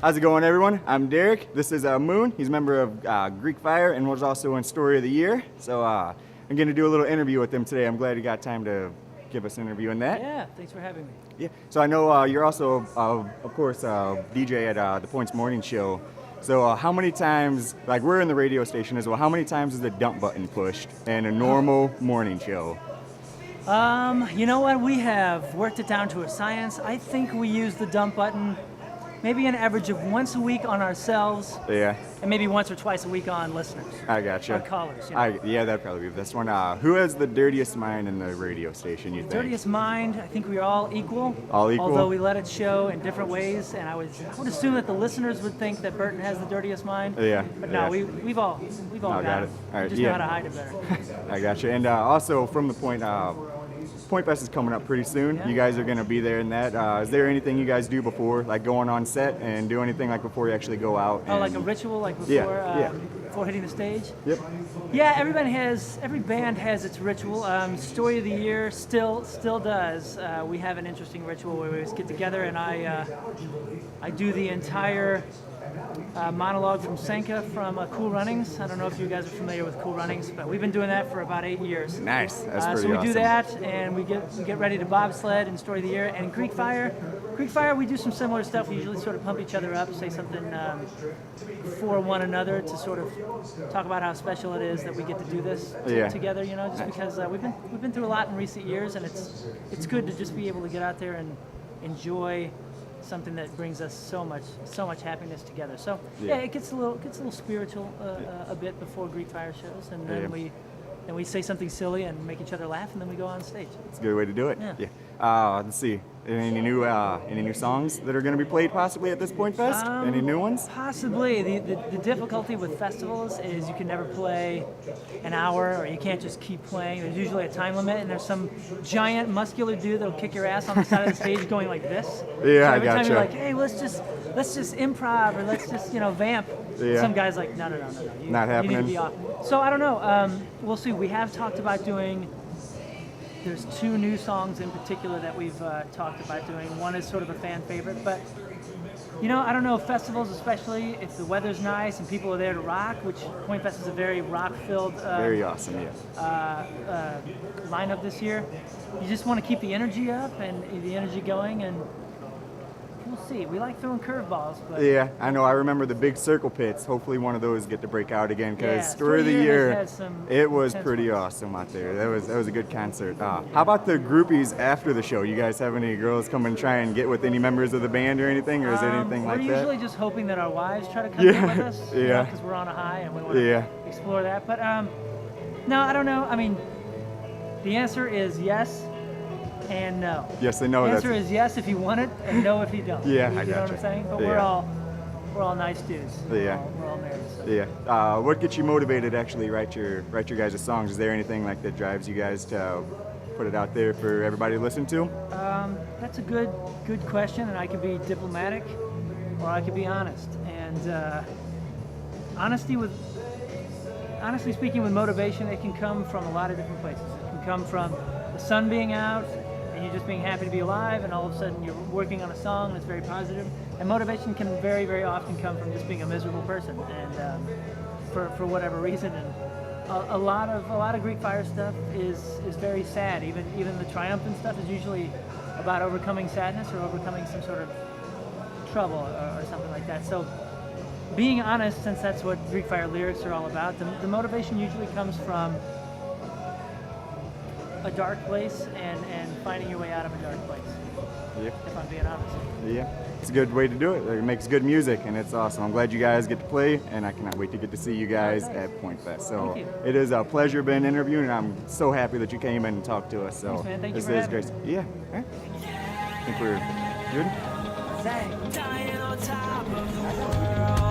How's it going, everyone? I'm Derek. This is Moon. He's a member of Greek Fire and was also in Story of the Year. So I'm going to do a little interview with him today. I'm glad he got time to give us an interview in that. Yeah, thanks for having me. Yeah. So I know you're also, of course, DJ at the Points Morning Show. So how many times, like we're in the radio station as well, how many times is the dump button pushed in a normal morning show? You know what? We have worked it down to a science. I think we use the dump button maybe an average of once a week on ourselves. Yeah. And maybe once or twice a week on listeners. I gotcha. Or callers. You know? Yeah, that'd probably be the best one. Who has the dirtiest mind in the radio station, you think? Dirtiest mind, I think we're all equal. All equal? Although we let it show in different ways, and I would assume that the listeners would think that Burton has the dirtiest mind. Yeah. But no, yeah. we've all got it. All right, We just know how to hide it better. I gotcha. And also from the Point Fest is coming up pretty soon. Yeah. You guys are going to be there in that. Is there anything you guys do before, like going on set and do anything like before you actually go out? Oh, like a ritual, like before before hitting the stage? Yep. Yeah, every band has its ritual. Story of the Year still does. We have an interesting ritual where we just get together and I do the entire monologue from Senka from Cool Runnings. I don't know if you guys are familiar with Cool Runnings, but we've been doing that for about 8 years. Nice. That's pretty so we awesome. do that, and we get ready to bobsled and Story of the Year. And Greek Fire, we do some similar stuff. We usually sort of pump each other up, say something for one another to sort of talk about how special it is that we get to do this together. You know, just because we've been through a lot in recent years, and it's good to just be able to get out there and enjoy something that brings us so much happiness together. So yeah, it gets a little spiritual a bit before Greek Fire shows, and then we say something silly and make each other laugh, and then we go on stage. It's a good way to do it. Yeah. Let's see. Any new songs that are going to be played possibly at this Point Fest? Any new ones? Possibly. The difficulty with festivals is you can never play an hour, or you can't just keep playing. There's usually a time limit, and there's some giant muscular dude that'll kick your ass on the side of the stage going like this. Yeah, so I every gotcha. time you're like, hey, let's just improv, or let's just vamp. Yeah. Some guy's like, no. Not happening. You need to be off. So I don't know. We'll see. We have talked about doing. There's 2 new songs in particular that we've talked about doing. One is sort of a fan favorite, but I don't know, festivals, especially if the weather's nice and people are there to rock, which Point Fest is a very rock-filled very awesome, lineup this year. You just want to keep the energy up and the energy going, and we'll see. We like throwing curveballs, but yeah, I know. I remember the big circle pits. Hopefully one of those get to break out again, because Story of the Year, it was pretty awesome out there. That was a good concert. How about the groupies after the show? You guys have any girls come and try and get with any members of the band or anything, or is there anything like that? We're usually just hoping that our wives try to come in with us, yeah, because we're on a high and we want to explore that. But no, I don't know. I mean, the answer is yes and no. Yes and no. The answer is yes if you want it, and no if you don't. Yeah, you I know gotcha. what I'm saying? But we're all nice dudes. Yeah. We're all married. So. Yeah. What gets you motivated to actually write your guys' songs? Is there anything like that drives you guys to put it out there for everybody to listen to? That's a good question, and I could be diplomatic, or I could be honest. And honestly speaking, with motivation, it can come from a lot of different places. It can come from the sun being out, and you're just being happy to be alive, and all of a sudden you're working on a song and it's very positive. And motivation can very, very often come from just being a miserable person, and for whatever reason. And a lot of Greek Fire stuff is very sad. Even the triumphant stuff is usually about overcoming sadness or overcoming some sort of trouble or something like that. So being honest, since that's what Greek Fire lyrics are all about, the motivation usually comes from a dark place and finding your way out of a dark place. Yeah. If I'm being honest. Yeah. It's a good way to do it. It makes good music, and it's awesome. I'm glad you guys get to play, and I cannot wait to get to see you guys at Point Fest. So it is a pleasure being interviewed, and I'm so happy that you came in and talked to us. So thanks, man. Thank you this for is having great. me. Yeah. I think we're good. Zang. Dying on top of the world.